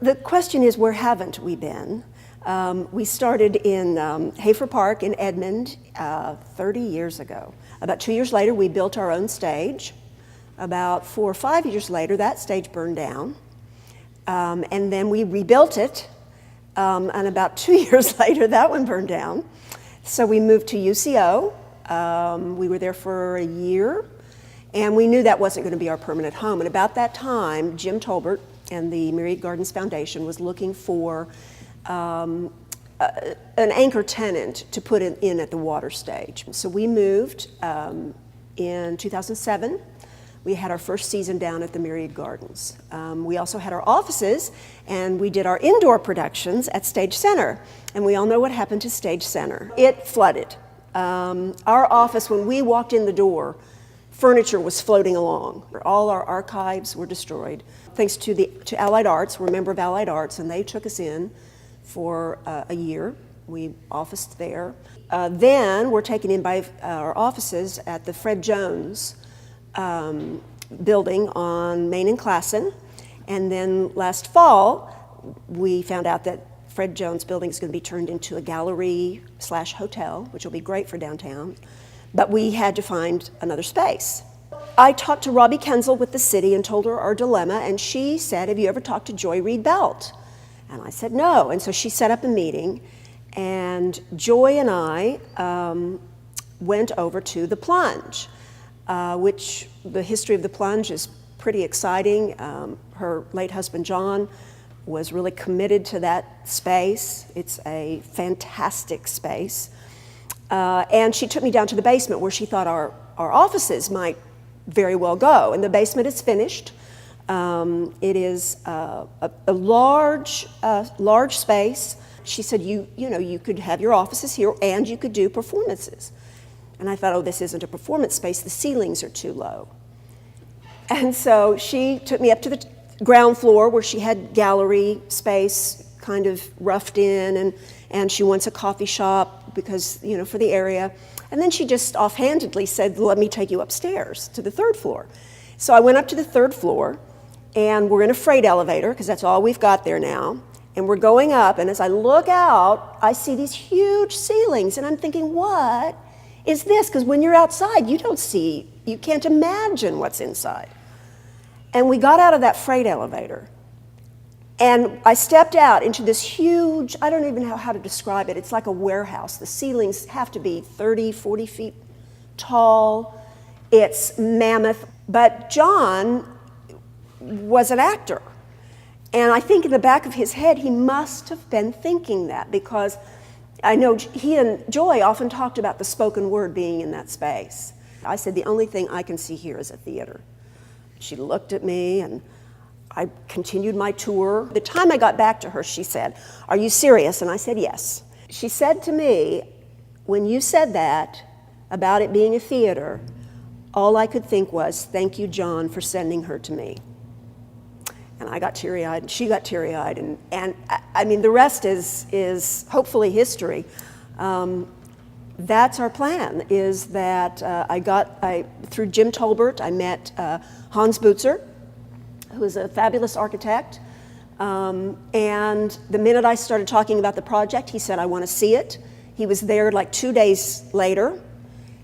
The question is, where haven't we been? We started in Hafer Park in Edmond 30 years ago. About 2 years later, we built our own stage. About 4 or 5 years later, that stage burned down. And then we rebuilt it. And about 2 years later, that one burned down. So we moved to UCO. We were there for a year. And we knew that wasn't going to be our permanent home. And about that time, Jim Tolbert and the Myriad Gardens Foundation was looking for an anchor tenant to put in at the water stage. So we moved in 2007. We had our first season down at the Myriad Gardens. We also had our offices, and we did our indoor productions at Stage Center. And we all know what happened to Stage Center. It flooded. Our office, when we walked in the door, furniture was floating along. All our archives were destroyed. Thanks to Allied Arts, we're a member of Allied Arts, and they took us in for a year. We officed there. Then we're taken in by our offices at the Fred Jones building on Main and Classen. And then last fall, we found out that Fred Jones building is going to be turned into a gallery/hotel, which will be great for downtown. But we had to find another space. I talked to Robbie Kenzel with the city and told her our dilemma, and she said, "Have you ever talked to Joy Reid Belt?" And I said, "No." And so she set up a meeting, and Joy and I went over to the Plunge, which the history of the Plunge is pretty exciting. Her late husband, John, was really committed to that space. It's a fantastic space. And she took me down to the basement where she thought our offices might very well go. And the basement is finished. It is a large space. She said, you know, you could have your offices here and you could do performances. And I thought, oh, this isn't a performance space. The ceilings are too low. And so she took me up to the ground floor where she had gallery space kind of roughed in, and she wants a coffee shop because, you know, for the area. And then she just offhandedly said, let me take you upstairs to the third floor. So I went up to the third floor, and we're in a freight elevator because that's all we've got there now. And we're going up, and as I look out, I see these huge ceilings, and I'm thinking, what is this? Because when you're outside, you can't imagine what's inside. And we got out of that freight elevator, and I stepped out into this huge, I don't even know how to describe it. It's like a warehouse. The ceilings have to be 30, 40 feet tall. It's mammoth. But John was an actor. And I think in the back of his head, he must have been thinking that, because I know he and Joy often talked about the spoken word being in that space. I said, the only thing I can see here is a theater. She looked at me, and I continued my tour. The time I got back to her, she said, "Are you serious?" And I said, yes. She said to me, when you said that about it being a theater, all I could think was, thank you, John, for sending her to me. And I got teary-eyed, and she got teary-eyed, and I mean, the rest is hopefully history. That's our plan, is that through Jim Tolbert, I met Hans Butzer, who is a fabulous architect. And the minute I started talking about the project, he said, I want to see it. He was there like 2 days later.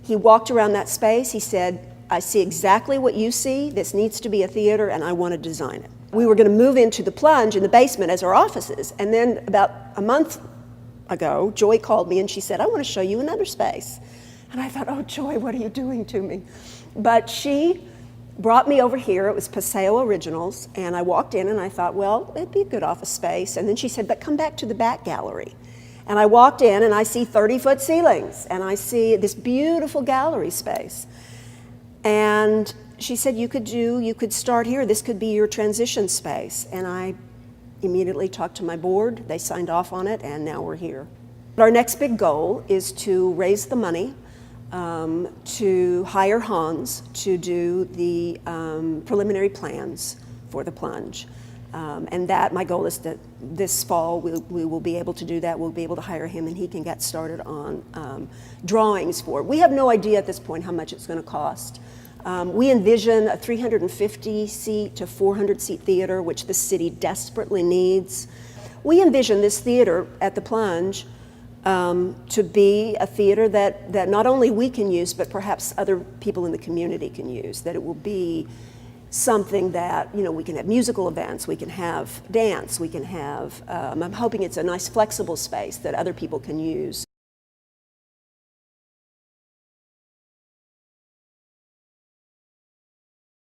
He walked around that space. He said, I see exactly what you see. This needs to be a theater, and I want to design it. We were going to move into the Plunge in the basement as our offices. And then about a month ago, Joy called me and she said, I want to show you another space. And I thought, oh, Joy, what are you doing to me? But she brought me over here. It was Paseo Originals. And I walked in and I thought, well, it'd be a good office space. And then she said, but come back to the back gallery. And I walked in and I see 30-foot ceilings. And I see this beautiful gallery space. And she said, you could start here. This could be your transition space. And I immediately talked to my board. They signed off on it, and now we're here. Our next big goal is to raise the money to hire Hans to do the preliminary plans for the Plunge. And that, my goal is that this fall we will be able to do that. We'll be able to hire him, and he can get started on drawings for it. We have no idea at this point how much it's going to cost. We envision a 350-seat to 400-seat theater, which the city desperately needs. We envision this theater at the Plunge to be a theater that not only we can use, but perhaps other people in the community can use, that it will be something that, you know, we can have musical events, we can have dance, we can have, I'm hoping it's a nice flexible space that other people can use.